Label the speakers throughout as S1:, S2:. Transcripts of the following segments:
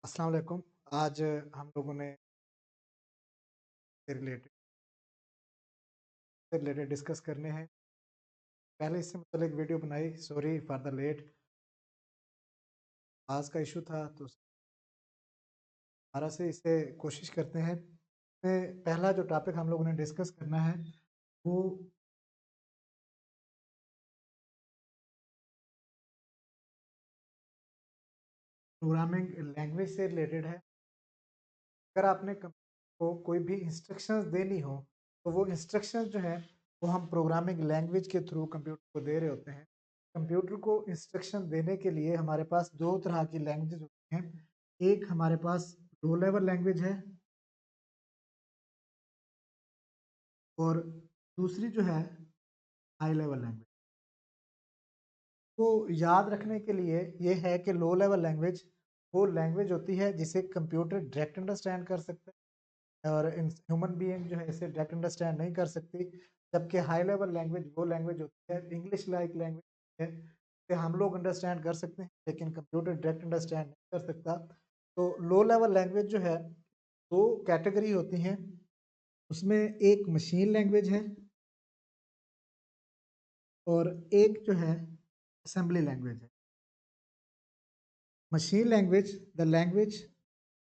S1: अस्सलाम वालेकुम। आज हम लोगों ने रिलेटेड डिस्कस करने हैं। पहले इससे मतलब एक वीडियो बनाई, सॉरी फॉर द लेट। आज का इशू था तो दोबारा से इसे कोशिश करते हैं। पहला जो टॉपिक हम लोगों ने डिस्कस करना है वो प्रोग्रामिंग लैंग्वेज से रिलेटेड है। अगर आपने कंप्यूटर को कोई भी इंस्ट्रक्शंस देनी हो तो वो इंस्ट्रक्शंस जो है वो हम प्रोग्रामिंग लैंग्वेज के थ्रू कंप्यूटर को दे रहे होते हैं। कंप्यूटर को इंस्ट्रक्शन देने के लिए हमारे पास दो तरह की लैंग्वेज होती हैं। एक हमारे पास लो लेवल लैंग्वेज है और दूसरी जो है हाई लेवल लैंग्वेज। तो याद रखने के लिए ये है कि लो लेवल लैंग्वेज वो लैंग्वेज होती है जिसे कंप्यूटर डायरेक्ट अंडरस्टैंड कर सकता है और ह्यूमन बीइंग जो है इसे डायरेक्ट अंडरस्टैंड नहीं कर सकती। जबकि हाई लेवल लैंग्वेज वो लैंग्वेज होती है, इंग्लिश लाइक लैंग्वेज है, जिसे हम लोग अंडरस्टैंड कर सकते हैं लेकिन कंप्यूटर डायरेक्ट अंडरस्टैंड नहीं कर सकता। तो लो लेवल लैंग्वेज जो है दो कैटेगरी होती हैं। उसमें एक मशीन लैंग्वेज है और एक जो है असेंबली लैंग्वेज है। Machine language the language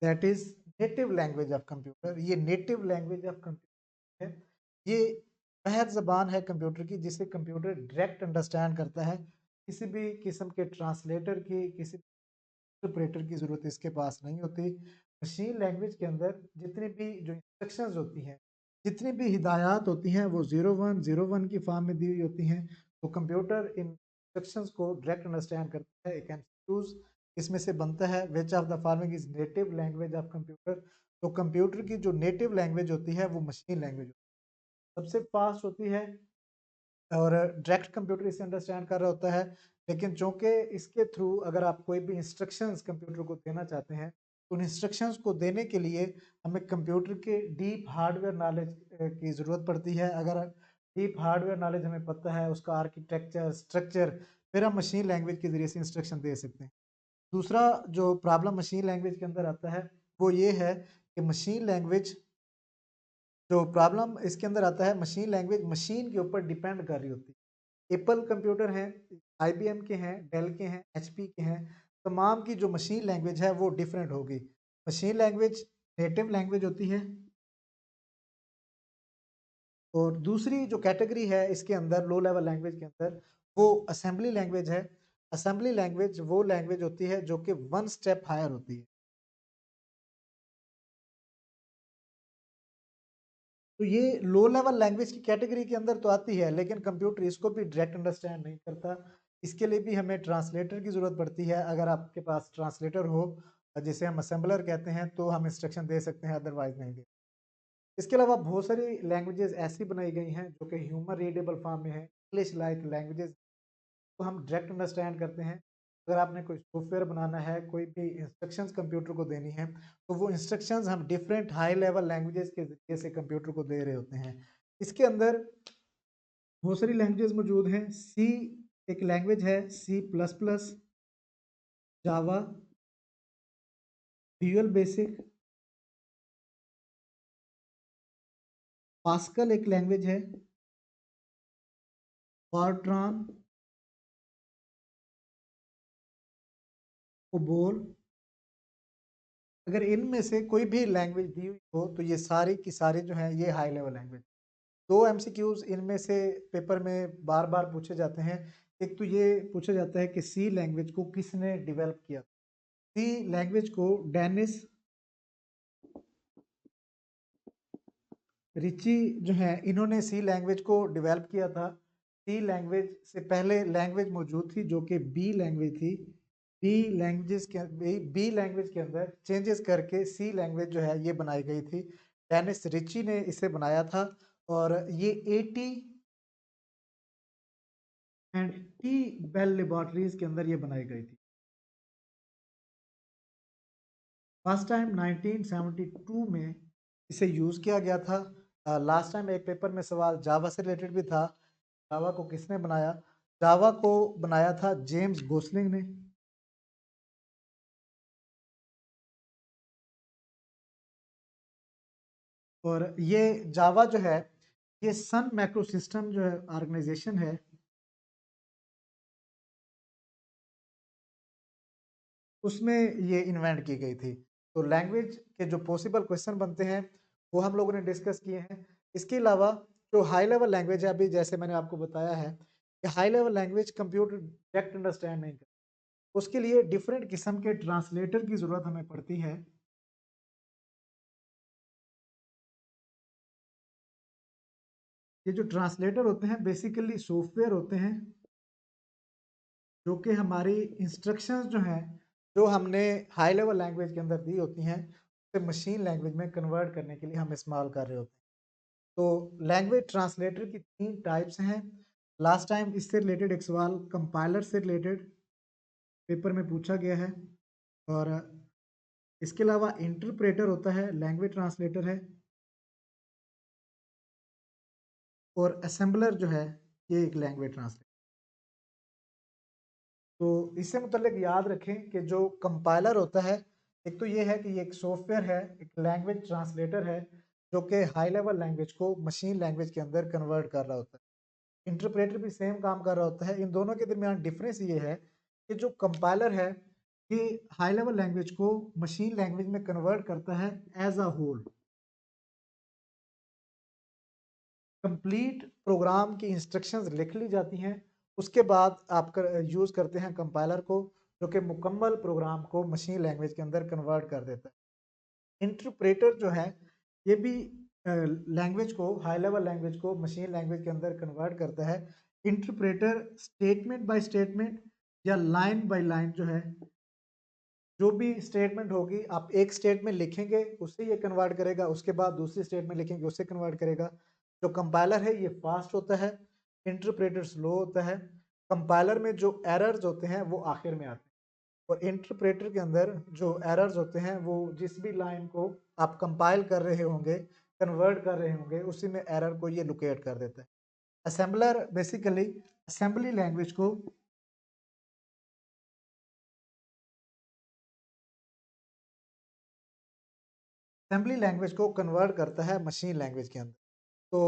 S1: that is native language of computer. ये नेटिव लैंग्वेज ऑफ कंप्यूटर है। ये वह जबान है कंप्यूटर की जिसे कंप्यूटर डायरेक्ट अंडरस्टैंड करता है। किसी भी किस्म के ट्रांसलेटर की, किसी इंटरप्रेटर की ज़रूरत इसके पास नहीं होती। मशीन लैंग्वेज के अंदर जितनी भी जो इंस्ट्रक्शंस होती हैं, जितनी भी हिदायत होती हैं वो 0101 की फॉर्म में दी हुई होती हैं। तो कंप्यूटर इन इंस्ट्रक्शंस को डायरेक्ट अंडरस्टैंड करता है। एक एमसीक्यूज इसमें से बनता है, which of the following is native language of computer. तो कंप्यूटर की जो नेटिव लैंग्वेज होती है वो मशीन लैंग्वेज सबसे फास्ट होती है और डायरेक्ट कंप्यूटर इसे अंडरस्टैंड कर रहा होता है। लेकिन चूंकि इसके थ्रू अगर आप कोई भी इंस्ट्रक्शंस कंप्यूटर को देना चाहते हैं तो उन इंस्ट्रक्शंस को देने के लिए हमें कंप्यूटर के डीप हार्डवेयर नॉलेज की ज़रूरत पड़ती है। अगर डीप हार्डवेयर नॉलेज हमें पता है, उसका आर्किटेक्चर स्ट्रक्चर, फिर हम मशीन लैंग्वेज के ज़रिए से इंस्ट्रक्शन दे सकते हैं। दूसरा जो प्रॉब्लम मशीन लैंग्वेज के अंदर आता है वो ये है कि मशीन लैंग्वेज जो प्रॉब्लम इसके अंदर आता है, मशीन लैंग्वेज मशीन के ऊपर डिपेंड कर रही होती है। एप्पल कंप्यूटर हैं, आईबीएम के हैं, डेल के हैं, एचपी के हैं, तमाम की जो मशीन लैंग्वेज है वो डिफरेंट होगी। मशीन लैंग्वेज नेटिव लैंग्वेज होती है और दूसरी जो कैटेगरी है इसके अंदर लो लेवल लैंग्वेज के अंदर वो असेंबली लैंग्वेज है। असेंबली लैंग्वेज वो लैंग्वेज होती है जो कि वन स्टेप हायर होती है। तो ये लो लेवल लैंग्वेज की कैटेगरी के अंदर तो आती है लेकिन कंप्यूटर इसको भी डायरेक्ट अंडरस्टैंड नहीं करता। इसके लिए भी हमें ट्रांसलेटर की ज़रूरत पड़ती है। अगर आपके पास ट्रांसलेटर हो जिसे हम असेंबलर कहते हैं तो हम इंस्ट्रक्शन दे सकते हैं, अदरवाइज नहीं दे। इसके अलावा बहुत सारी लैंग्वेजेस ऐसी बनाई गई हैं जो कि ह्यूमन रीडेबल फॉर्म में है, इंग्लिश लाइक लैंग्वेजेस को हम डायरेक्ट अंडरस्टैंड करते हैं। अगर आपने कोई सॉफ्टवेयर बनाना है, कोई भी इंस्ट्रक्शंस कंप्यूटर को देनी है तो वो इंस्ट्रक्शंस हम डिफरेंट हाई लेवल लैंग्वेजेस के जरिए से कंप्यूटर को दे रहे होते हैं। इसके अंदर बहुत सारी लैंग्वेजेस मौजूद हैं। सी एक लैंग्वेज है, सी प्लस प्लस, जावा, विजुअल बेसिक, पास्कल एक लैंग्वेज है, फॉरट्रान, कोबोल। अगर इनमें से कोई भी लैंग्वेज दी हुई हो तो ये सारी की सारी जो है ये हाई लेवल लैंग्वेज। दो एमसीक्यूज इनमें से पेपर में बार बार पूछे जाते हैं। एक तो ये पूछा जाता है कि सी लैंग्वेज को किसने डेवलप किया। सी लैंग्वेज को डेनिस रिची जो है इन्होंने सी लैंग्वेज को डेवलप किया था। सी लैंग्वेज से पहले लैंग्वेज मौजूद थी जो कि बी लैंग्वेज थी। बी लैंग्वेज के अंदर चेंजेस करके सी लैंग्वेज जो है ये बनाई गई थी। डेनिस रिची ने इसे बनाया था और ये AT and T Bell laboratories के अंदर ये बनाई गई थी। फर्स्ट टाइम 1972 में इसे यूज़ किया गया था। लास्ट टाइम एक पेपर में सवाल जावा से रिलेटेड भी था। जावा को किसने बनाया? जावा को बनाया था जेम्स गोसलिंग ने। और ये जावा जो है, ये सन मैक्रो सिस्टम जो है ऑर्गेनाइजेशन है, उसमें ये इन्वेंट की गई थी। तो लैंग्वेज के जो पॉसिबल क्वेश्चन बनते हैं वो हम लोगों ने डिस्कस किए हैं। इसके अलावा जो हाई लेवल लैंग्वेज है, अभी जैसे मैंने आपको बताया है कि high level language computer direct understand नहीं करता, उसके लिए डिफरेंट किस्म के ट्रांसलेटर की ज़रूरत हमें पड़ती है। ये जो ट्रांसलेटर होते हैं बेसिकली सॉफ्टवेयर होते हैं जो कि हमारी इंस्ट्रक्शंस जो हैं, जो हमने हाई लेवल लैंग्वेज के अंदर दी होती हैं, उसे मशीन लैंग्वेज में कन्वर्ट करने के लिए हम इस्तेमाल कर रहे होते हैं। तो लैंग्वेज ट्रांसलेटर की 3 टाइप्स हैं। लास्ट टाइम इससे रिलेटेड एक सवाल कंपाइलर से रिलेटेड पेपर में पूछा गया है। और इसके अलावा इंटरप्रेटर होता है, लैंग्वेज ट्रांसलेटर है, और असेंबलर जो है ये एक लैंग्वेज ट्रांसलेटर। तो इससे मुतल्लिक याद रखें कि जो कंपाइलर होता है, एक तो ये है कि ये एक सॉफ्टवेयर है, एक लैंग्वेज ट्रांसलेटर है जो कि हाई लेवल लैंग्वेज को मशीन लैंग्वेज के अंदर कन्वर्ट कर रहा होता है। इंटरप्रेटर भी सेम काम कर रहा होता है। इन दोनों के दरमियान डिफरेंस ये है कि जो कंपाइलर है कि हाई लेवल लैंग्वेज को मशीन लैंग्वेज में कन्वर्ट करता है as a whole. Complete program की इंस्ट्रक्शंस लिख ली जाती हैं, उसके बाद आप यूज़ करते हैं कंपाइलर को, जो कि मुकम्मल प्रोग्राम को मशीन लैंग्वेज के अंदर कन्वर्ट कर देता है। इंटरप्रेटर जो है ये भी लैंग्वेज को, हाई लेवल लैंग्वेज को मशीन लैंग्वेज के अंदर कन्वर्ट करता है। इंटरप्रेटर स्टेटमेंट बाय स्टेटमेंट या लाइन बाय लाइन जो है, जो भी स्टेटमेंट होगी आप एक स्टेटमेंट लिखेंगे उससे ये कन्वर्ट करेगा, उसके बाद दूसरी स्टेटमेंट लिखेंगे उससे कन्वर्ट करेगा। जो कंपाइलर है ये फास्ट होता है, इंटरप्रेटर स्लो होता है। कंपाइलर में जो एरर्स होते हैं वो आखिर में आते हैं, और इंटरप्रेटर के अंदर जो एरर्स होते हैं वो जिस भी लाइन को आप कंपाइल कर रहे होंगे, कन्वर्ट कर रहे होंगे, उसी में एरर को ये लोकेट कर देता है। असेंबलर बेसिकली असेंबली लैंग्वेज को असेंबली लैंग्वेज को कन्वर्ट करता है मशीन लैंग्वेज के अंदर। तो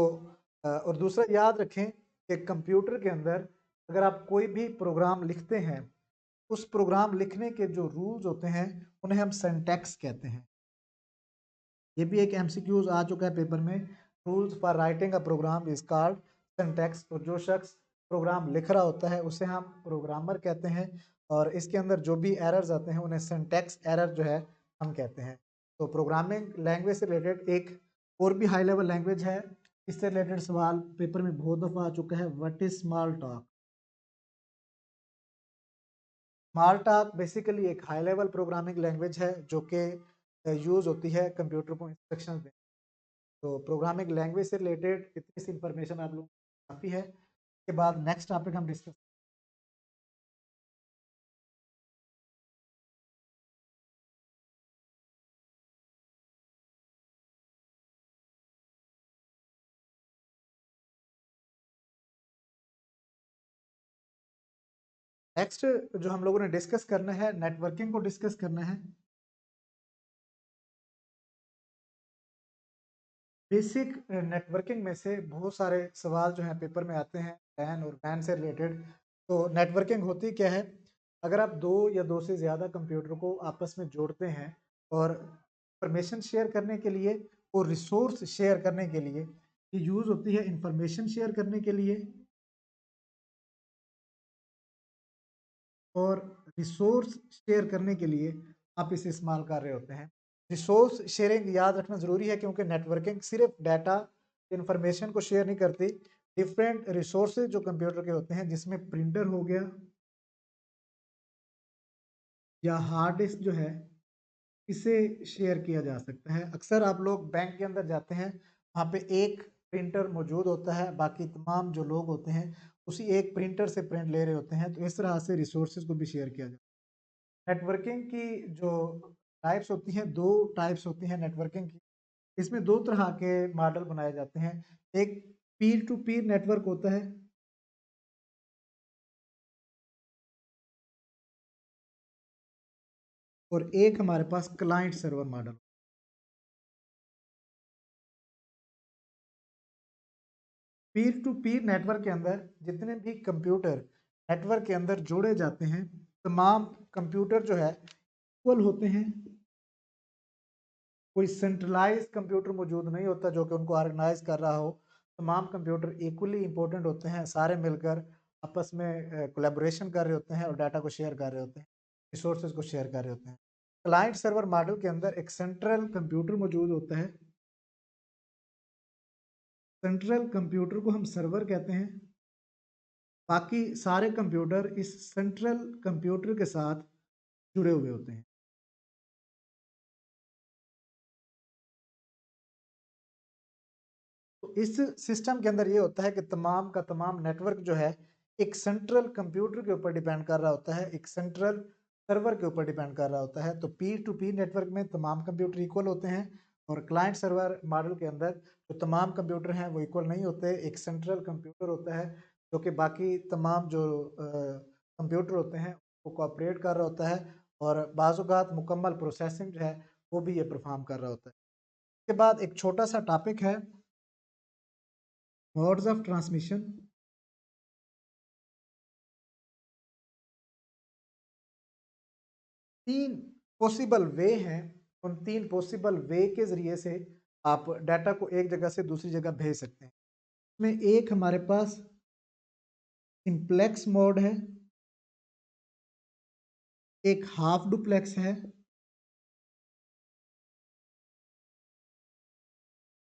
S1: और दूसरा याद रखें कि कंप्यूटर के अंदर अगर आप कोई भी प्रोग्राम लिखते हैं, उस प्रोग्राम लिखने के जो रूल्स होते हैं उन्हें हम सिंटैक्स कहते हैं। ये भी एक एमसीक्यूज आ चुका है पेपर में। Rules for writing a program is called syntax. तो जो शख्स प्रोग्राम लिख रहा होता है उसे हम प्रोग्रामर कहते हैं, और इसके अंदर जो भी एरर्स आते हैं उन्हें सिंटैक्स एरर जो है हम कहते हैं। तो प्रोग्रामिंग लैंग्वेज से रिलेटेड एक और भी हाई लेवल लैंग्वेज है, इससे रिलेटेड सवाल पेपर में बहुत दफ़ा आ चुका है, what is small talk. Small talk basically एक हाई लेवल प्रोग्रामिंग लैंग्वेज है जो कि यूज़ होती है कंप्यूटर को इंस्ट्रक्शंस देने। तो प्रोग्रामिंग लैंग्वेज से रिलेटेड इतनी सी इंफॉर्मेशन आप लोग काफ़ी है। इसके बाद नेक्स्ट टॉपिक हम डिस्कस, नेक्स्ट जो हम लोगों ने डिस्कस करना है, नेटवर्किंग को डिस्कस करना है। बेसिक नेटवर्किंग में से बहुत सारे सवाल जो हैं पेपर में आते हैं लैन और वैन से रिलेटेड। तो नेटवर्किंग होती क्या है? अगर आप दो या दो से ज़्यादा कंप्यूटर को आपस में जोड़ते हैं और इंफॉर्मेशन शेयर करने के लिए और रिसोर्स शेयर करने के लिए, ये यूज़ होती है इंफॉर्मेशन शेयर करने के लिए और रिसोर्स शेयर करने के लिए आप इसे इस्तेमाल कर रहे होते हैं। रिसोर्स शेयरिंग याद रखना ज़रूरी है क्योंकि नेटवर्किंग सिर्फ डाटा इंफॉर्मेशन को शेयर नहीं करती। डिफरेंट रिसोर्सेज जो कंप्यूटर के होते हैं, जिसमें प्रिंटर हो गया या हार्ड डिस्क जो है, इसे शेयर किया जा सकता है। अक्सर आप लोग बैंक के अंदर जाते हैं, वहाँ पे एक प्रिंटर मौजूद होता है, बाकी तमाम जो लोग होते हैं उसी एक प्रिंटर से प्रिंट ले रहे होते हैं। तो इस तरह से रिसोर्सेज को भी शेयर किया जाता है। नेटवर्किंग की जो टाइप्स होती हैं, दो टाइप्स होती हैं नेटवर्किंग की। इसमें दो तरह के मॉडल बनाए जाते हैं। एक पीर टू पीर नेटवर्क होता है, और एक हमारे पास client server model. Pir to Pir network के अंदर जितने भी कंप्यूटर नेटवर्क के अंदर जोड़े जाते हैं, तमाम कंप्यूटर जो है इक्वल होते हैं। कोई सेंट्रलाइज कंप्यूटर मौजूद नहीं होता जो कि उनको ऑर्गेनाइज कर रहा हो। तमाम कंप्यूटर इक्वली इंपॉर्टेंट होते हैं, सारे मिलकर आपस में कोलैबोरेशन कर रहे होते हैं और डाटा को शेयर कर रहे होते हैं, रिसोर्सेज को शेयर कर रहे होते हैं। क्लाइंट सर्वर मॉडल के अंदर एक सेंट्रल कंप्यूटर मौजूद होता है। सेंट्रल कंप्यूटर को हम सर्वर कहते हैं। बाकी सारे कंप्यूटर इस सेंट्रल कंप्यूटर के साथ जुड़े हुए होते हैं। तो इस सिस्टम के अंदर ये होता है कि तमाम का तमाम नेटवर्क जो है एक सेंट्रल कंप्यूटर के ऊपर डिपेंड कर रहा होता है, एक सेंट्रल सर्वर के ऊपर डिपेंड कर रहा होता है। तो पीर टू पीर नेटवर्क में तमाम कंप्यूटर इक्वल होते हैं और क्लाइंट सर्वर मॉडल के अंदर जो तमाम कंप्यूटर हैं वो इक्वल नहीं होते। एक सेंट्रल कंप्यूटर होता है जो कि बाकी तमाम जो कंप्यूटर होते हैं वो कोऑपरेट कर रहा होता है और बाज़-औक़ात मुकम्मल प्रोसेसिंग जो है वो भी ये परफॉर्म कर रहा होता है। उसके बाद एक छोटा सा टॉपिक है मोड्स ऑफ ट्रांसमिशन। तीन पॉसिबल वे हैं, उन तीन पॉसिबल वे के ज़रिए से आप डाटा को एक जगह से दूसरी जगह भेज सकते हैं। इसमें एक हमारे पास सिंप्लेक्स मोड है, एक हाफ डुप्लेक्स है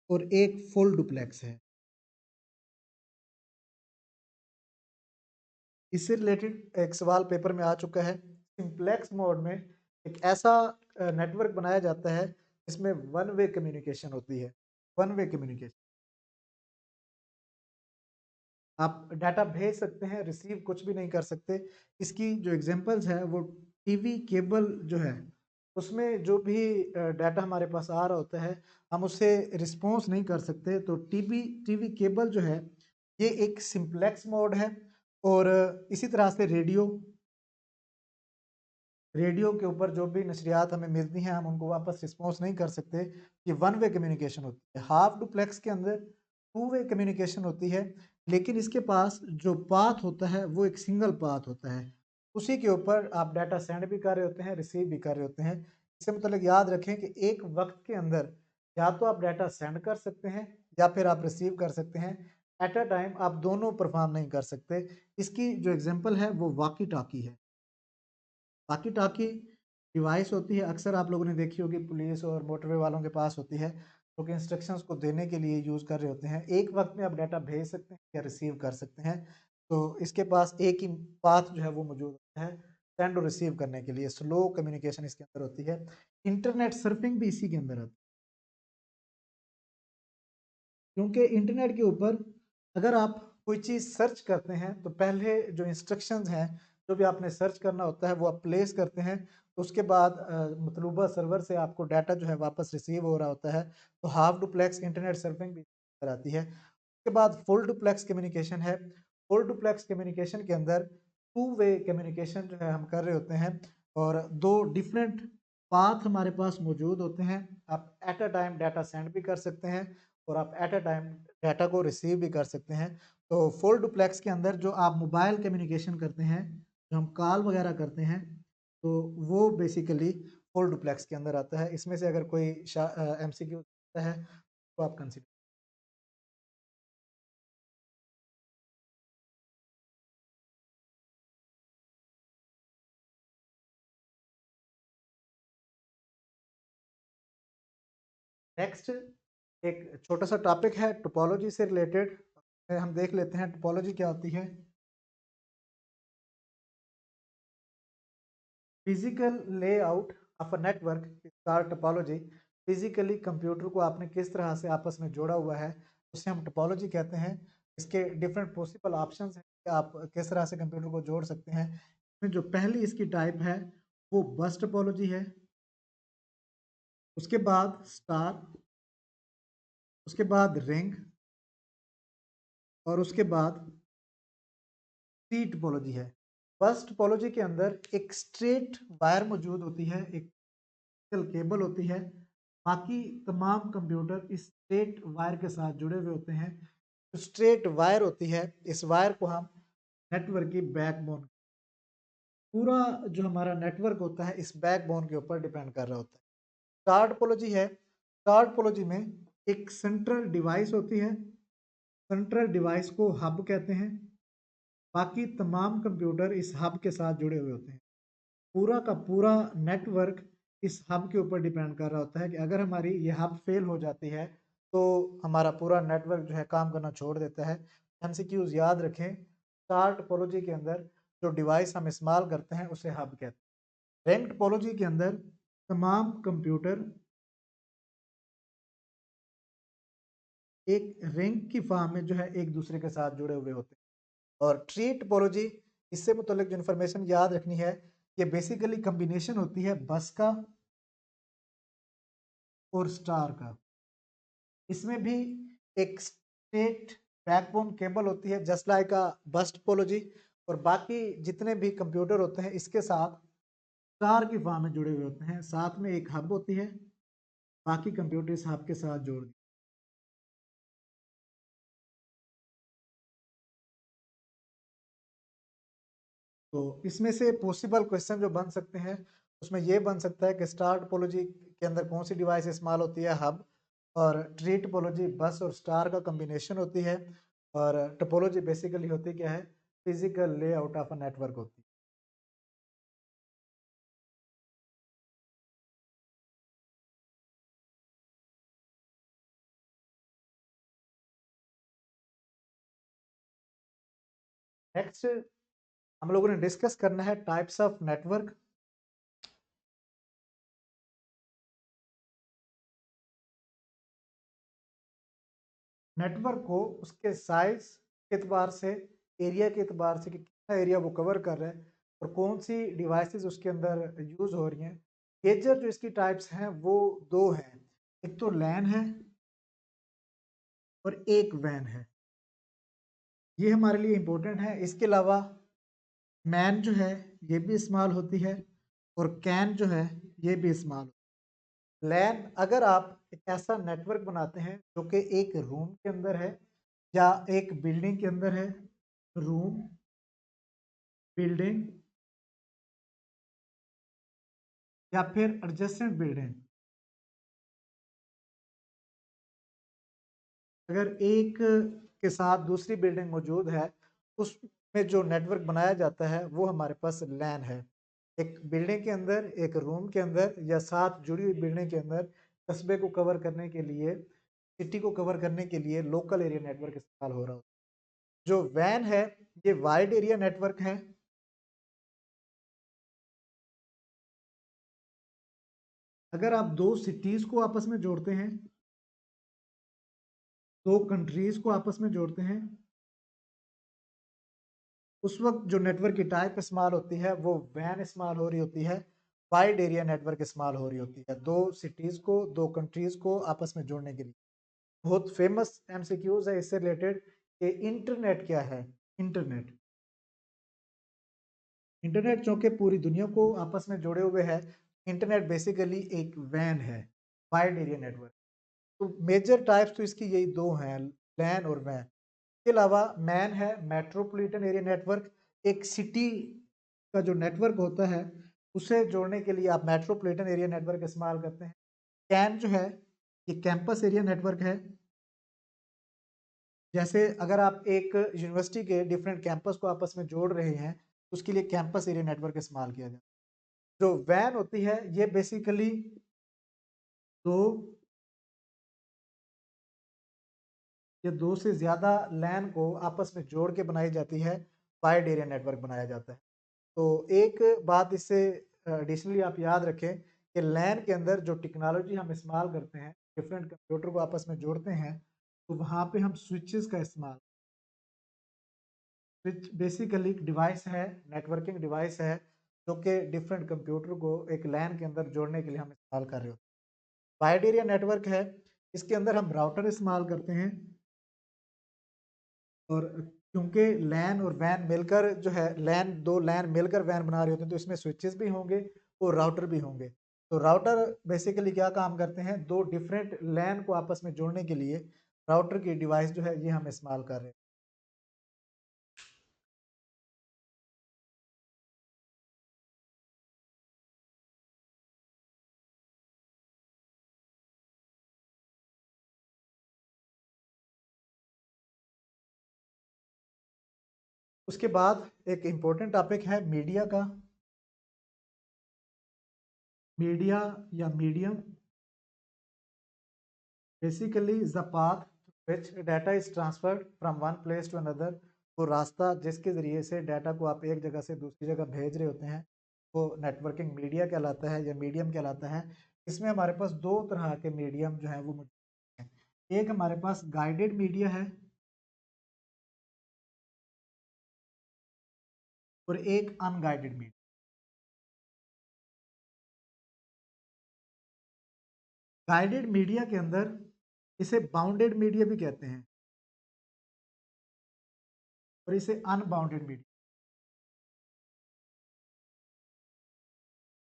S1: और एक फुल डुप्लेक्स है। इससे रिलेटेड एक सवाल पेपर में आ चुका है। सिंप्लेक्स मोड में एक ऐसा नेटवर्क बनाया जाता है जिसमें वन वे कम्युनिकेशन होती है। वन वे कम्युनिकेशन, आप डाटा भेज सकते हैं, रिसीव कुछ भी नहीं कर सकते। इसकी जो एग्जांपल्स है वो टीवी केबल जो है उसमें जो भी डाटा हमारे पास आ रहा होता है हम उससे रिस्पॉन्स नहीं कर सकते। तो टीवी टीवी केबल जो है ये एक सिंप्लेक्स मोड है। और इसी तरह से रेडियो, रेडियो के ऊपर जो भी नशरियात हमें मिलती हैं हम उनको वापस रिस्पॉन्स नहीं कर सकते। ये वन वे कम्युनिकेशन होती है। हाफ डुप्लेक्स के अंदर टू वे कम्युनिकेशन होती है, लेकिन इसके पास जो पाथ होता है वो एक सिंगल पाथ होता है। उसी के ऊपर आप डाटा सेंड भी कर रहे होते हैं, रिसीव भी कर रहे होते हैं। इससे मतलब याद रखें कि एक वक्त के अंदर या तो आप डाटा सेंड कर सकते हैं या फिर आप रिसीव कर सकते हैं। एट अ टाइम आप दोनों परफॉर्म नहीं कर सकते। इसकी जो एग्जांपल है वो वॉकी टॉकी है। वॉकी टॉकी डिवाइस होती है, अक्सर आप लोगों ने देखी होगी पुलिस और मोटरवे वालों के पास होती है, जो कि इंस्ट्रक्शंस को देने के लिए यूज़ कर रहे होते हैं। एक वक्त में आप डाटा भेज सकते हैं या रिसीव कर सकते हैं। तो इसके पास एक ही पाथ जो है वो मौजूद होता है सेंड और रिसीव करने के लिए। स्लो कम्युनिकेशन इसके अंदर होती है। इंटरनेट सर्फिंग भी इसी के अंदर आती है, क्योंकि इंटरनेट के ऊपर अगर आप कोई चीज़ सर्च करते हैं तो पहले जो इंस्ट्रक्शंस हैं, जो भी आपने सर्च करना होता है वो आप प्लेस करते हैं। तो उसके बाद मतलूबा सर्वर से आपको डाटा जो है वापस रिसीव हो रहा होता है। तो हाफ डुप्लेक्स इंटरनेट सर्फिंग भी कराती है। उसके बाद फुल डुप्लेक्स कम्युनिकेशन है। फुल डुप्लेक्स कम्युनिकेशन के अंदर टू वे कम्युनिकेशन जो है हम कर रहे होते हैं और दो डिफरेंट पाथ हमारे पास मौजूद होते हैं। आप at a time data send भी कर सकते हैं और आप एट अ टाइम डाटा को रिसीव भी कर सकते हैं। तो फुल डुप्लेक्स के अंदर जो आप मोबाइल कम्युनिकेशन करते हैं, जो हम कॉल वगैरह करते हैं, तो वो बेसिकली फुल डुप्लेक्स के अंदर आता है। इसमें से अगर कोई एमसीक्यू है तो आप कंसिडर। नेक्स्ट एक छोटा सा टॉपिक है टोपोलॉजी से रिलेटेड। हम देख लेते हैं टोपोलॉजी क्या होती है। Physical layout of a network is called topology. Physically computer को आपने किस तरह से आपस में जोड़ा हुआ है उसे हम टोपोलॉजी कहते हैं। इसके डिफरेंट पॉसिबल ऑप्शंस हैं कि आप किस तरह से कंप्यूटर को जोड़ सकते हैं। इसमें जो पहली इसकी टाइप है वो बस टोपोलॉजी है। उसके बाद स्टार, उसके बाद रिंग और उसके बाद टी टोपोलॉजी है। बस टोपोलॉजी के अंदर एक स्ट्रेट वायर मौजूद होती है, एक केबल होती है। बाकी तमाम कंप्यूटर इस स्ट्रेट वायर के साथ जुड़े हुए होते हैं। स्ट्रेट वायर होती है, इस वायर को हम नेटवर्क की बैकबोन, पूरा जो हमारा नेटवर्क होता है इस बैकबोन के ऊपर डिपेंड कर रहा होता है। स्टार टोपोलॉजी है, स्टार टोपोलॉजी में एक सेंट्रल डिवाइस होती है, सेंट्रल डिवाइस को हब कहते हैं, बाकी तमाम कंप्यूटर इस हब के साथ जुड़े हुए होते हैं। पूरा का पूरा नेटवर्क इस हब के ऊपर डिपेंड कर रहा होता है कि अगर हमारी ये हब फेल हो जाती है तो हमारा पूरा नेटवर्क जो है काम करना छोड़ देता है। एमसीक्यूज याद रखें, स्टार टोपोलॉजी के अंदर जो डिवाइस हम इस्तेमाल करते हैं उसे हब कहते हैं। रैंक टोपोलॉजी के अंदर तमाम कंप्यूटर एक रैंक की फॉर्म में जो है एक दूसरे के साथ जुड़े हुए होते हैं। और ट्री टोपोलॉजी, इससे मुतल्लिक जो इन्फॉर्मेशन याद रखनी है, ये बेसिकली कम्बिनेशन होती है बस का और स्टार का। इसमें भी एक स्टेट बैकबोन केबल होती है जस्ट लाइक अ बस टोपोलॉजी, और बाकी जितने भी कंप्यूटर होते हैं इसके साथ स्टार की फॉर्म में जुड़े हुए होते हैं। साथ में एक हब होती है, बाकी कंप्यूटर इस हब के साथ जोड़ दी। तो इसमें से पॉसिबल क्वेश्चन जो बन सकते हैं उसमें ये बन सकता है कि स्टार टोपोलॉजी के अंदर कौन सी डिवाइस इस्तेमाल होती है, हब, और ट्री टोपोलॉजी बस और स्टार का कम्बिनेशन होती है, और टोपोलॉजी बेसिकली होती क्या है, physical layout of a network होती है। नेक्स्ट हम लोगों ने डिस्कस करना है टाइप्स ऑफ नेटवर्क। नेटवर्क को उसके साइज के एतबार से, एरिया के एतबार से कि कितना एरिया वो कवर कर रहा है और कौन सी डिवाइसेस उसके अंदर यूज हो रही हैं। मेजर जो इसकी टाइप्स हैं वो दो हैं, एक तो लैन है और एक वैन है। ये हमारे लिए इम्पोर्टेंट है। इसके अलावा मैन जो है ये भी इस्तेमाल होती है, और कैन जो है ये भी इस्तेमाल। लैन, अगर आप एक ऐसा नेटवर्क बनाते हैं जो कि एक रूम के अंदर है या एक बिल्डिंग के अंदर है, रूम, बिल्डिंग या फिर एडजेसेंट बिल्डिंग, अगर एक के साथ दूसरी बिल्डिंग मौजूद है उसमें जो नेटवर्क बनाया जाता है वो हमारे पास लैन है। एक बिल्डिंग के अंदर, एक रूम के अंदर या साथ जुड़ी हुई बिल्डिंग के अंदर कस्बे को कवर करने के लिए, सिटी को कवर करने के लिए लोकल एरिया नेटवर्क इस्तेमाल हो रहा होता है। जो वैन है ये वाइड एरिया नेटवर्क है। अगर आप दो सिटीज को आपस में जोड़ते हैं, दो कंट्रीज को आपस में जोड़ते हैं, उस वक्त जो नेटवर्क की टाइप इस्तेमाल होती है वो वैन इस्तेमाल हो रही होती है, वाइड एरिया नेटवर्क इस्तेमाल हो रही होती है दो सिटीज को, दो कंट्रीज को आपस में जोड़ने के लिए। बहुत फेमस एमसीक्यूज है इससे रिलेटेड कि इंटरनेट क्या है। इंटरनेट, इंटरनेट चूंकि पूरी दुनिया को आपस में जोड़े हुए है, इंटरनेट बेसिकली एक वैन है, वाइड एरिया नेटवर्क। तो मेजर टाइप्स तो इसकी यही दो हैं, लैन और वैन। के अलावा मैन है मेट्रोपॉलिटन एरिया नेटवर्क, एक सिटी का जो नेटवर्क होता है उसे जोड़ने के लिए आप मेट्रोपॉलिटन एरिया नेटवर्क इस्तेमाल करते हैं। कैन जो है ये कैंपस एरिया नेटवर्क है, जैसे अगर आप एक यूनिवर्सिटी के डिफरेंट कैंपस को आपस में जोड़ रहे हैं उसके लिए कैंपस एरिया नेटवर्क इस्तेमाल किया जाता है। जो वैन होती है ये बेसिकली दो या दो से ज़्यादा लैन को आपस में जोड़ के बनाई जाती है, वाइड एरिया नेटवर्क बनाया जाता है। तो एक बात इससे एडिशनली आप याद रखें कि लैन के अंदर जो टेक्नोलॉजी हम इस्तेमाल करते हैं, डिफरेंट कंप्यूटर को आपस में जोड़ते हैं, तो वहाँ पे हम स्विचेस का इस्तेमाल, स्विच बेसिकली एक डिवाइस है, नेटवर्किंग डिवाइस है जो कि डिफरेंट कंप्यूटर को एक लैन के अंदर जोड़ने के लिए हम इस्तेमाल कर रहे होते हैं। वाइड एरिया नेटवर्क है, इसके अंदर हम राउटर इस्तेमाल करते हैं, और क्योंकि लैन और वैन मिलकर जो है, लैन दो लैन मिलकर वैन बना रहे होते हैं तो इसमें स्विचेस भी होंगे और राउटर भी होंगे। तो राउटर बेसिकली क्या काम करते हैं, दो डिफरेंट लैन को आपस में जोड़ने के लिए राउटर की डिवाइस जो है ये हम इस्तेमाल कर रहे हैं। उसके बाद एक इम्पोर्टेंट टॉपिक है मीडिया का। मीडिया या medium basically is the path which data is transferred from one place to another. वो रास्ता जिसके ज़रिए से डाटा को आप एक जगह से दूसरी जगह भेज रहे होते हैं वो नेटवर्किंग मीडिया कहलाता है या मीडियम कहलाता है। इसमें हमारे पास दो तरह के मीडियम जो हैं वो मौजूद हैं। एक हमारे पास गाइडेड मीडिया है और एक अनगाइडेड मीडिया। गाइडेड मीडिया के अंदर इसे बाउंडेड मीडिया भी कहते हैं और इसे अनबाउंडेड मीडिया।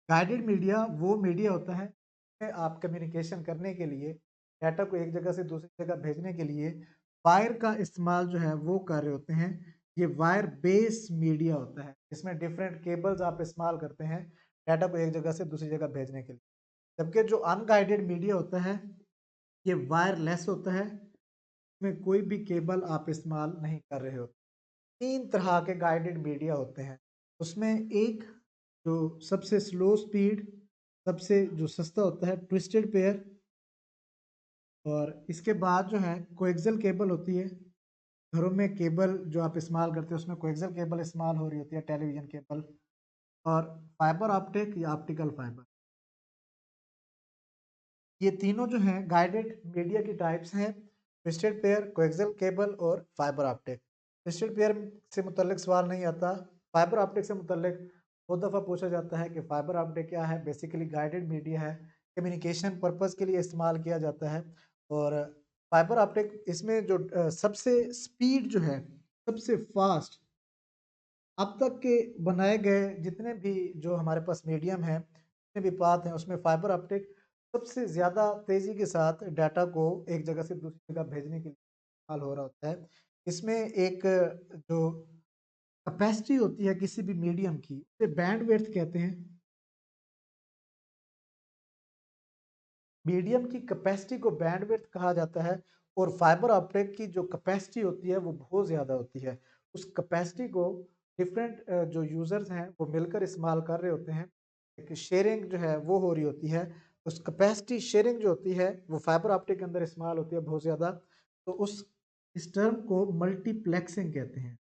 S1: गाइडेड मीडिया वो मीडिया होता है जिसमें आप कम्युनिकेशन करने के लिए डाटा को एक जगह से दूसरी जगह भेजने के लिए वायर का इस्तेमाल जो है वो कर रहे होते हैं। ये वायर बेस मीडिया होता है इसमें डिफरेंट केबल्स आप इस्तेमाल करते हैं डाटा को एक जगह से दूसरी जगह भेजने के लिए। जबकि जो अनगाइडेड मीडिया होता है ये वायरलेस होता है, इसमें कोई भी केबल आप इस्तेमाल नहीं कर रहे होते। तीन तरह के गाइडेड मीडिया होते हैं। उसमें एक जो सबसे स्लो स्पीड, सबसे जो सस्ता होता है ट्विस्टेड पेयर, और इसके बाद जो है कोएक्सियल केबल होती है। घरों में केबल जो आप इस्तेमाल करते हैं उसमें कोएक्सियल केबल इस्तेमाल हो रही होती है, टेलीविज़न केबल। और फाइबर ऑप्टिक या ऑप्टिकल फाइबर, ये तीनों जो हैं गाइडेड मीडिया की टाइप्स हैं। ट्विस्टेड पेयर, कोएक्सियल केबल और फाइबर ऑप्टिक। ट्विस्टेड पेयर से मुतल्लिक सवाल नहीं आता। फाइबर ऑप्टिक से मुतल्लिक बहुत दफ़ा पूछा जाता है कि फाइबर ऑप्टिक क्या है। बेसिकली गाइडेड मीडिया है, कम्युनिकेशन पर्पज़ के लिए इस्तेमाल किया जाता है। और फाइबर ऑप्टिक इसमें जो सबसे स्पीड जो है, सबसे फास्ट अब तक के बनाए गए जितने भी जो हमारे पास मीडियम हैं, जितने भी पाथ हैं, उसमें फाइबर ऑप्टिक सबसे ज़्यादा तेज़ी के साथ डाटा को एक जगह से दूसरी जगह भेजने के लिए इस्तेमाल हो रहा होता है। इसमें एक जो कैपेसिटी होती है किसी भी मीडियम की उसे बैंडविड्थ कहते हैं। मीडियम की कैपेसिटी को बैंडविड्थ कहा जाता है और फाइबर ऑप्टिक की जो कैपेसिटी होती है वो बहुत ज़्यादा होती है। उस कैपेसिटी को डिफरेंट जो यूज़र्स हैं वो मिलकर इस्तेमाल कर रहे होते हैं। एक शेयरिंग जो है वो हो रही होती है। उस कैपेसिटी शेयरिंग जो होती है वो फाइबर ऑप्टिक के अंदर इस्तेमाल होती है बहुत ज़्यादा। तो उस इस टर्म को मल्टीप्लेक्सिंग कहते हैं।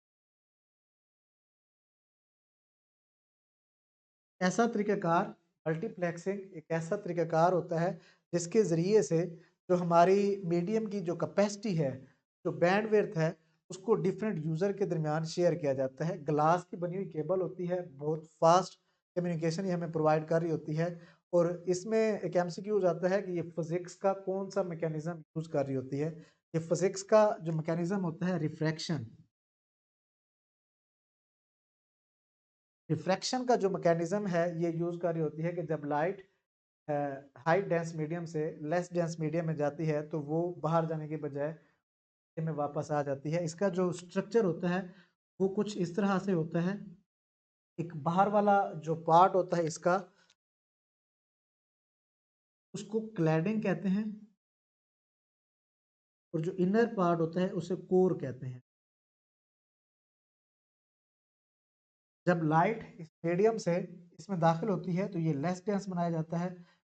S1: ऐसा तरीक़ाकार मल्टीप्लेक्सिंग एक ऐसा तरीक़ाकार होता है जिसके ज़रिए से जो हमारी मीडियम की जो कैपेसिटी है, जो बैंडविड्थ है, उसको डिफरेंट यूज़र के दरमियान शेयर किया जाता है। ग्लास की बनी हुई केबल होती है, बहुत फास्ट कम्युनिकेशन ये हमें प्रोवाइड कर रही होती है। और इसमें एक एमसीक्यूज़ आता है कि ये फिज़िक्स का कौन-सा मैकेनिज़्म यूज़ कर रही होती है। ये फिज़िक्स का जो मैकेनिज़्म होता है रिफ्रैक्शन। रिफ्रैक्शन का जो मैकेनिज़्म है ये यूज़ कर रही होती है कि जब लाइट हाई डेंस मीडियम से लेस डेंस मीडियम में जाती है तो वो बाहर जाने के बजाय में वापस आ जाती है। इसका जो स्ट्रक्चर होता है वो कुछ इस तरह से होता है। एक बाहर वाला जो पार्ट होता है इसका, उसको क्लैडिंग कहते हैं, और जो इनर पार्ट होता है उसे कोर कहते हैं। जब लाइट इस मीडियम से इसमें दाखिल होती है तो ये लेस डेंस बनाया जाता है।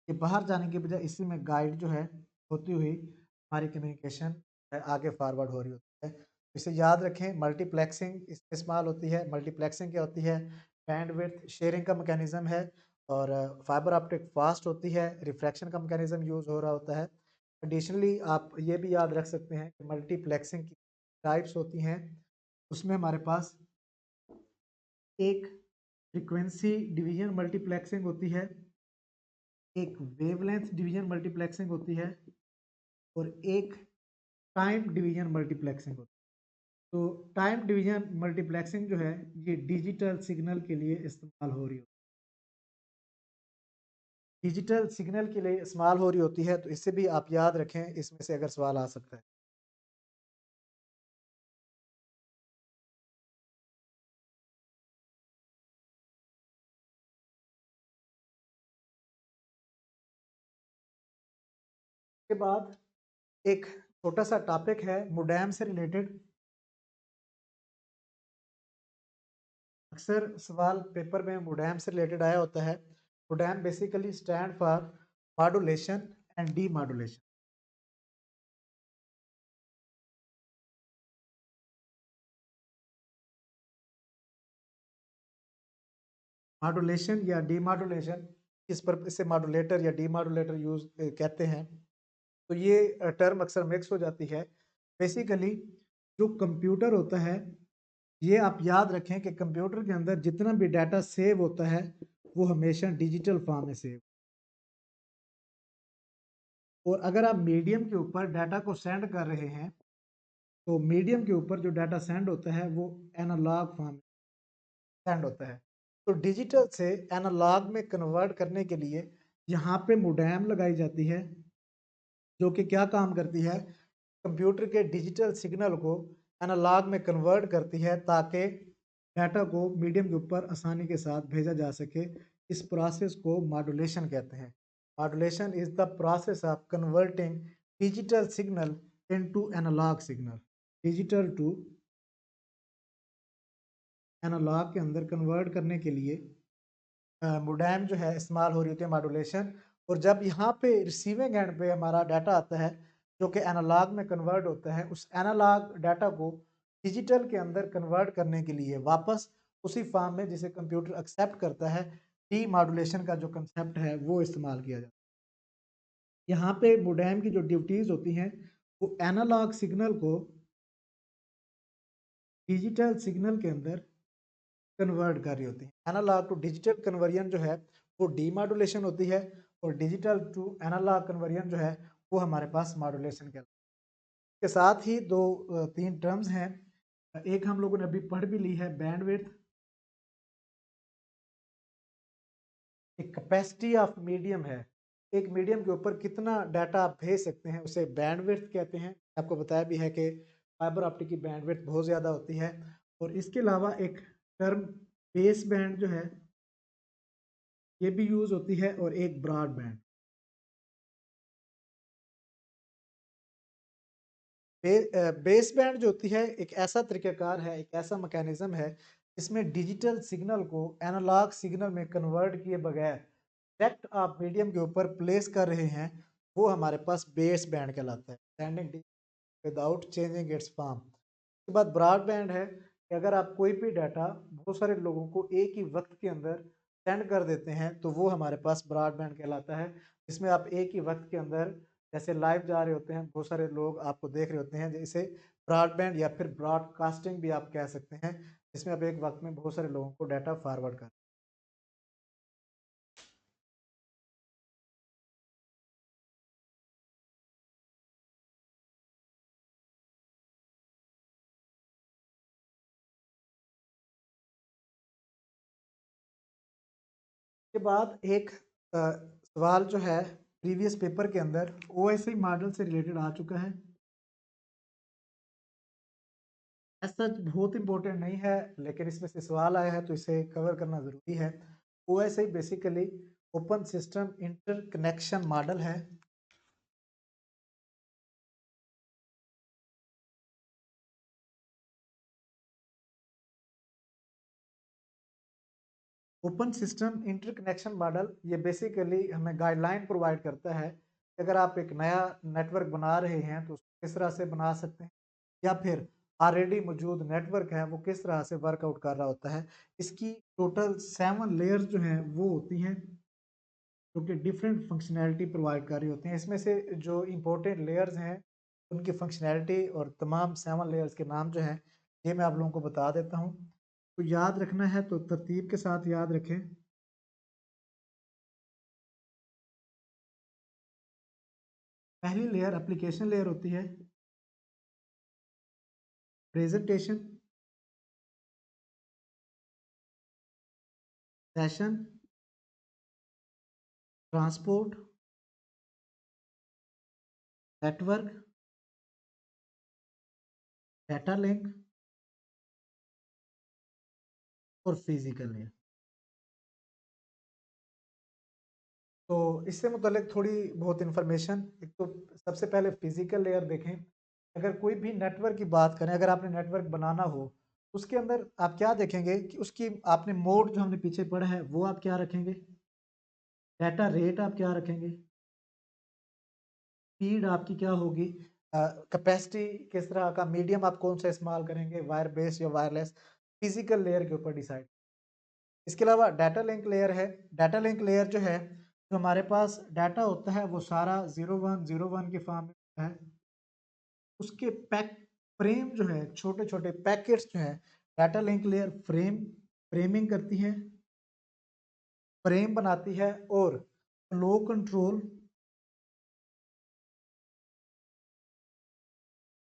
S1: ये बाहर जाने के बजाय इसी में गाइड जो है होती हुई हमारी कम्युनिकेशन आगे फॉरवर्ड हो रही होती है। इसे याद रखें, मल्टीप्लेक्सिंग इसमें इस्तेमाल होती है। मल्टीप्लेक्सिंग क्या होती है? बैंडविड्थ शेयरिंग का मैकेनिज्म है। और फाइबर ऑप्टिक फास्ट होती है, रिफ्रैक्शन का मैकेनिज्म यूज़ हो रहा होता है। एडिशनली आप ये भी याद रख सकते हैं कि मल्टीप्लेक्सिंग की टाइप्स होती हैं। उसमें हमारे पास एक फ्रीक्वेंसी डिवीजन मल्टीप्लेक्सिंग होती है, एक वेवलेंथ डिवीजन मल्टीप्लेक्सिंग होती है, और एक टाइम डिवीजन मल्टीप्लेक्सिंग होती है। तो टाइम डिवीजन मल्टीप्लेक्सिंग जो है ये डिजिटल सिग्नल के लिए इस्तेमाल हो रही होती है। डिजिटल सिग्नल के लिए इस्तेमाल हो रही होती है, तो इससे भी आप याद रखें, इसमें से अगर सवाल आ सकता है। के बाद एक छोटा सा टॉपिक है मोडेम से रिलेटेड। अक्सर सवाल पेपर में मोडेम से रिलेटेड आया होता है। Modem basically stand for modulation and D modulation. Modulation या डी मॉड्यूलेशन, इस पर इसे मॉड्यूलेटर या डी मॉड्यूलेटर यूज कहते हैं। तो ये टर्म अक्सर मिक्स हो जाती है। बेसिकली जो कंप्यूटर होता है, ये आप याद रखें कि कंप्यूटर के अंदर जितना भी डाटा सेव होता है वो हमेशा डिजिटल फॉर्म में सेव। और अगर आप मीडियम के ऊपर डाटा को सेंड कर रहे हैं तो मीडियम के ऊपर जो डाटा सेंड होता है वो एनालॉग फॉर्म में सेंड होता है। तो डिजिटल से एनालॉग में कन्वर्ट करने के लिए यहाँ पे मोडेम लगाई जाती है, जो कि क्या काम करती है, कंप्यूटर के डिजिटल सिग्नल को एनालॉग में कन्वर्ट करती है ताकि डाटा को मीडियम के ऊपर आसानी के साथ भेजा जा सके। इस प्रोसेस को मॉड्यूलेशन कहते हैं। Modulation is the process of converting digital signal into analog signal. Digital to analog के अंदर कन्वर्ट करने के लिए मोडेम जो है इस्तेमाल हो रही होती है, मॉड्यूलेशन। और जब यहाँ पे रिसीविंग एंड पे हमारा डाटा आता है जो कि एनालॉग में कन्वर्ट होता है, उस एनालॉग डाटा को डिजिटल के अंदर कन्वर्ट करने के लिए वापस उसी फॉर्म में जिसे कंप्यूटर एक्सेप्ट करता है, डी मॉड्यूलेशन का जो कंसेप्ट है वो इस्तेमाल किया जाता है। यहाँ पे मोडेम की जो ड्यूटीज होती हैं वो एनालॉग सिग्नल को डिजिटल सिग्नल के अंदर कन्वर्ट कर रही होती है। एनालॉग टू डिजिटल कन्वर्जन जो है वो डीमॉड्यूलेशन होती है, और डिजिटल टू एनालॉग कन्वर्जन जो है वो हमारे पास मॉड्यूलेशन कहलाता है। इसके साथ ही दो तीन टर्म्स हैं। एक हम लोगों ने अभी पढ़ भी ली है, बैंडविड्थ। एक कैपेसिटी ऑफ मीडियम है, एक मीडियम के ऊपर कितना डाटा आप भेज सकते हैं उसे बैंडविड्थ कहते हैं। आपको बताया भी है कि फाइबर ऑप्टिक की बैंडविड्थ बहुत ज़्यादा होती है। और इसके अलावा एक टर्म बेस बैंड जो है ये भी यूज होती है, और एक ब्रॉड बैंड। बेस बैंड जो होती है एक ऐसा तरीकाकार है, एक ऐसा मैकेनिज्म है जिसमें डिजिटल सिग्नल को एनालॉग सिग्नल में कन्वर्ट किए बगैर डायरेक्ट आप मीडियम के ऊपर प्लेस कर रहे हैं, वो हमारे पास बेस बैंड कहलाता है, sending without changing it's form. उसके बाद ब्रॉड बैंड है कि अगर आप कोई भी डाटा बहुत सारे लोगों को एक ही वक्त के अंदर सेंड कर देते हैं तो वो हमारे पास ब्रॉड बैंड कहलाता है, जिसमें आप एक ही वक्त के अंदर जैसे लाइव जा रहे होते हैं, बहुत सारे लोग आपको देख रहे होते हैं, जैसे ब्रॉडबैंड या फिर ब्रॉडकास्टिंग भी आप कह सकते हैं, जिसमें आप एक वक्त में बहुत सारे लोगों को डाटा फॉरवर्ड कर। के बाद एक सवाल जो है प्रीवियस पेपर के अंदर ओएसआई मॉडल से रिलेटेड आ चुका है। ऐसा बहुत इंपॉर्टेंट नहीं है, लेकिन इसमें से सवाल आया है तो इसे कवर करना ज़रूरी है। OSI basically open system interconnection model है। ओपन सिस्टम इंटरकनेक्शन मॉडल ये बेसिकली हमें गाइडलाइन प्रोवाइड करता है कि अगर आप एक नया नेटवर्क बना रहे हैं तो उसको किस तरह से बना सकते हैं, या फिर ऑलरेडी मौजूद नेटवर्क है वो किस तरह से वर्कआउट कर रहा होता है। इसकी टोटल 7 लेयर्स जो हैं वो होती हैं, जो कि डिफरेंट फंक्शनैलिटी प्रोवाइड कर रही होती हैं। इसमें से जो इम्पोर्टेंट लेयर्स हैं उनकी फंक्शनैलिटी और तमाम 7 लेयर्स के नाम जो हैं ये मैं आप लोगों को बता देता हूँ। तो याद रखना है तो तरतीब के साथ याद रखें। पहली लेयर एप्लीकेशन लेयर होती है, presentation, session, transport, network, data link और फिजिकल लेयर। तो इससे मुतल्लिक थोड़ी बहुत इन्फॉर्मेशन, एक तो सबसे पहले फिजिकल लेयर देखें। अगर कोई भी नेटवर्क की बात करें, अगर आपने नेटवर्क बनाना हो, उसके अंदर आप क्या देखेंगे कि उसकी आपने मोड जो हमने पीछे पढ़ा है वो आप क्या रखेंगे, डाटा रेट आप क्या रखेंगे, स्पीड आपकी क्या होगी, कैपेसिटी किस तरह का, मीडियम आप कौन सा इस्तेमाल करेंगे, वायर बेस या वायरलेस, फिजिकल लेयर के ऊपर डिसाइड। इसके अलावा डाटा लिंक लेयर है। डाटा लिंक लेयर जो है, जो हमारे पास डाटा होता है वो सारा 0101 के फॉर्म में होता है। उसके पैक फ्रेम जो है, छोटे छोटे पैकेट्स जो है, डाटा लिंक लेयर फ्रेमिंग करती है, फ्रेम बनाती है, और फ्लो कंट्रोल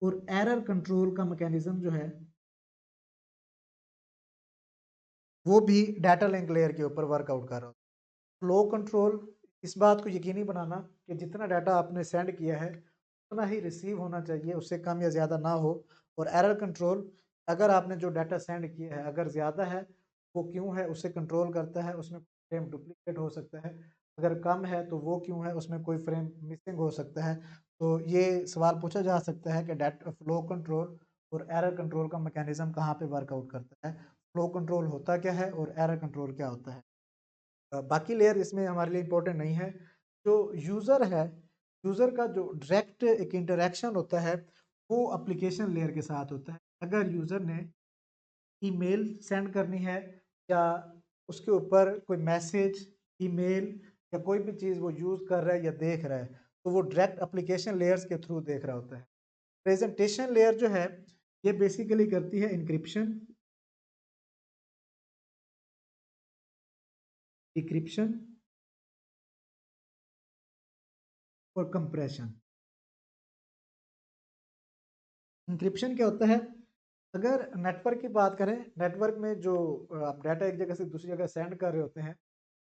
S1: और एरर कंट्रोल का मैकेनिज्म जो है वो भी डाटा लिंक लेयर के ऊपर वर्कआउट कर रहा है। फ्लो कंट्रोल, इस बात को यकीनी बनाना कि जितना डाटा आपने सेंड किया है उतना ही रिसीव होना चाहिए, उससे कम या ज़्यादा ना हो। और एरर कंट्रोल, अगर आपने जो डाटा सेंड किया है अगर ज़्यादा है, वो क्यों है उसे कंट्रोल करता है, उसमें फ्रेम डुप्लीकेट हो सकता है। अगर कम है तो वो क्यों है, उसमें कोई फ्रेम मिसिंग हो सकता है। तो ये सवाल पूछा जा सकता है कि डाटा फ्लो कंट्रोल और एरर कंट्रोल का मैकेनिज्म कहाँ पे वर्कआउट करता है, फ्लो कंट्रोल होता क्या है और एरर कंट्रोल क्या होता है। बाकी लेयर इसमें हमारे लिए इम्पोर्टेंट नहीं है। जो यूज़र है, यूज़र का जो डायरेक्ट एक इंटरेक्शन होता है वो एप्लीकेशन लेयर के साथ होता है। अगर यूज़र ने ईमेल सेंड करनी है, या उसके ऊपर कोई मैसेज, ईमेल या कोई भी चीज़ वो यूज़ कर रहा है या देख रहा है, तो वो डायरेक्ट एप्लीकेशन लेयर्स के थ्रू देख रहा होता है। प्रेजेंटेशन लेयर जो है, ये बेसिकली करती है इंक्रिप्शन, डिक्रिप्शन और कंप्रेशन। इंक्रिप्शन क्या होता है, अगर नेटवर्क की बात करें, नेटवर्क में जो आप डाटा एक जगह से दूसरी जगह सेंड कर रहे होते हैं,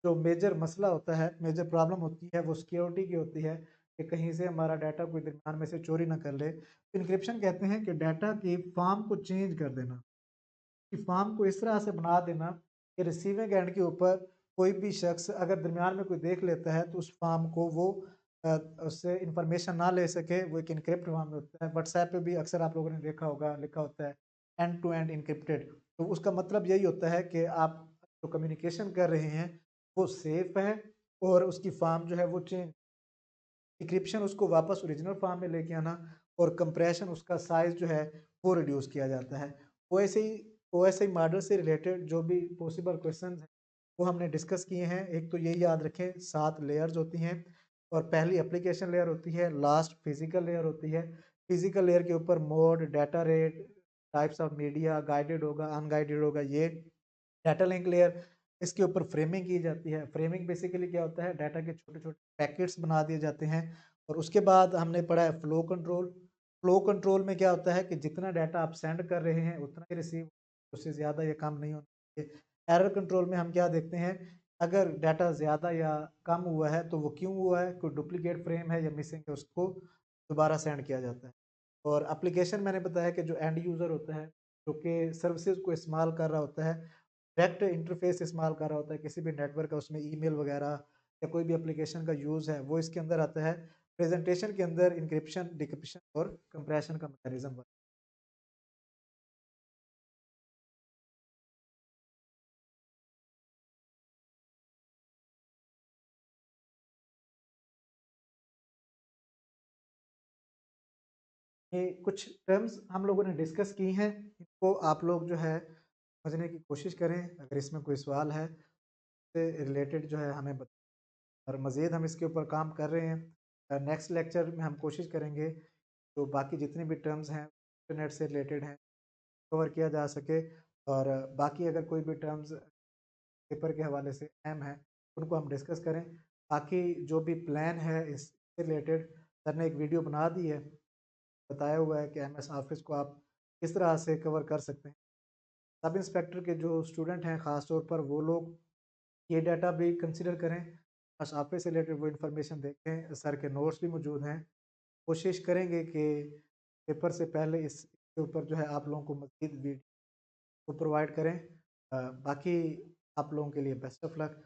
S1: जो मेजर मसला होता है, मेजर प्रॉब्लम होती है वो सिक्योरिटी की होती है, कि कहीं से हमारा डाटा कोई दरमियान में से चोरी ना कर ले। इंक्रिप्शन कहते हैं कि डाटा की फॉर्म को चेंज कर देना, कि फॉर्म को इस तरह से बना देना कि रिसीविंग एंड के ऊपर कोई भी शख्स अगर दरमियान में कोई देख लेता है तो उस फॉर्म को वो अ, उससे इंफॉर्मेशन ना ले सके। वो एक इनक्रिप्ट फॉर्म में होता है। व्हाट्सएप पे भी अक्सर आप लोगों ने देखा होगा, लिखा होता है एंड टू एंड इनक्रिप्टेड। तो उसका मतलब यही होता है कि आप जो कम्युनिकेशन कर रहे हैं वो सेफ है, और उसकी फॉर्म जो है वो चेंज, डिक्रिप्शन उसको वापस ओरिजिनल फॉर्म में लेके आना, और कंप्रेशन उसका साइज जो है वो रिड्यूस किया जाता है। ओएसआई मॉडल से रिलेटेड जो भी पॉसिबल क्वेश्चंस हैं वो हमने डिस्कस किए हैं। एक तो ये याद रखें 7 लेयर्स होती हैं, और पहली एप्लीकेशन लेयर होती है, लास्ट फिजिकल लेयर होती है। फिजिकल लेयर के ऊपर mode, data rate, types of media, guided होगा, अनगाइडेड होगा, ये डाटा लिंक लेयर। इसके ऊपर फ्रेमिंग की जाती है। फ्रेमिंग बेसिकली क्या होता है, डाटा के छोटे छोटे पैकेट्स बना दिए जाते हैं। और उसके बाद हमने पढ़ा है फ्लो कंट्रोल। फ्लो कंट्रोल में क्या होता है कि जितना डाटा आप सेंड कर रहे हैं उतना ही रिसीव, उससे ज़्यादा ये काम नहीं होना चाहिए। एरर कंट्रोल में हम क्या देखते हैं, अगर डाटा ज़्यादा या कम हुआ है तो वो क्यों हुआ है, कोई डुप्लीकेट फ्रेम है या मिसिंग है, उसको दोबारा सेंड किया जाता है। और एप्लीकेशन मैंने बताया कि जो एंड यूज़र होता है, जो कि सर्विसेज को इस्तेमाल कर रहा होता है, डायरेक्ट इंटरफेस इस्तेमाल कर रहा होता है किसी भी नेटवर्क का, उसमें ईमेल वगैरह या कोई भी एप्लीकेशन का यूज़ है, वो इसके अंदर आता है। प्रेजेंटेशन के अंदर इंक्रिप्शन, डिक्रिप्शन और कंप्रेशन का मैकेनिज्म। ये कुछ टर्म्स हम लोगों ने डिस्कस की हैं, इनको आप लोग जो है समझने की कोशिश करें। अगर इसमें कोई सवाल है से रिलेटेड जो है हमें और मज़ीद हम इसके ऊपर काम कर रहे हैं। नेक्स्ट लेक्चर में हम कोशिश करेंगे तो बाकी जितने भी टर्म्स हैं इंटरनेट से रिलेटेड हैं कवर किया जा सके। और बाकी अगर कोई भी टर्म्स पेपर के हवाले से अहम हैं उनको हम डिस्कस करें। बाकी जो भी प्लान है इससे रिलेटेड सर ने एक वीडियो बना दी है, बताया हुआ है कि एमएस ऑफिस को आप किस तरह से कवर कर सकते हैं। सब इंस्पेक्टर के जो स्टूडेंट हैं ख़ास तौर पर वो लोग ये डाटा भी कंसिडर करें, बस ऑफिस से रिलेटेड वो इन्फॉर्मेशन देखें। सर के नोट्स भी मौजूद हैं। कोशिश करेंगे कि पेपर से पहले इसके ऊपर जो है आप लोगों को मज़ीद वीडियो को प्रोवाइड करें। बाकी आप लोगों के लिए बेस्ट ऑफ लक।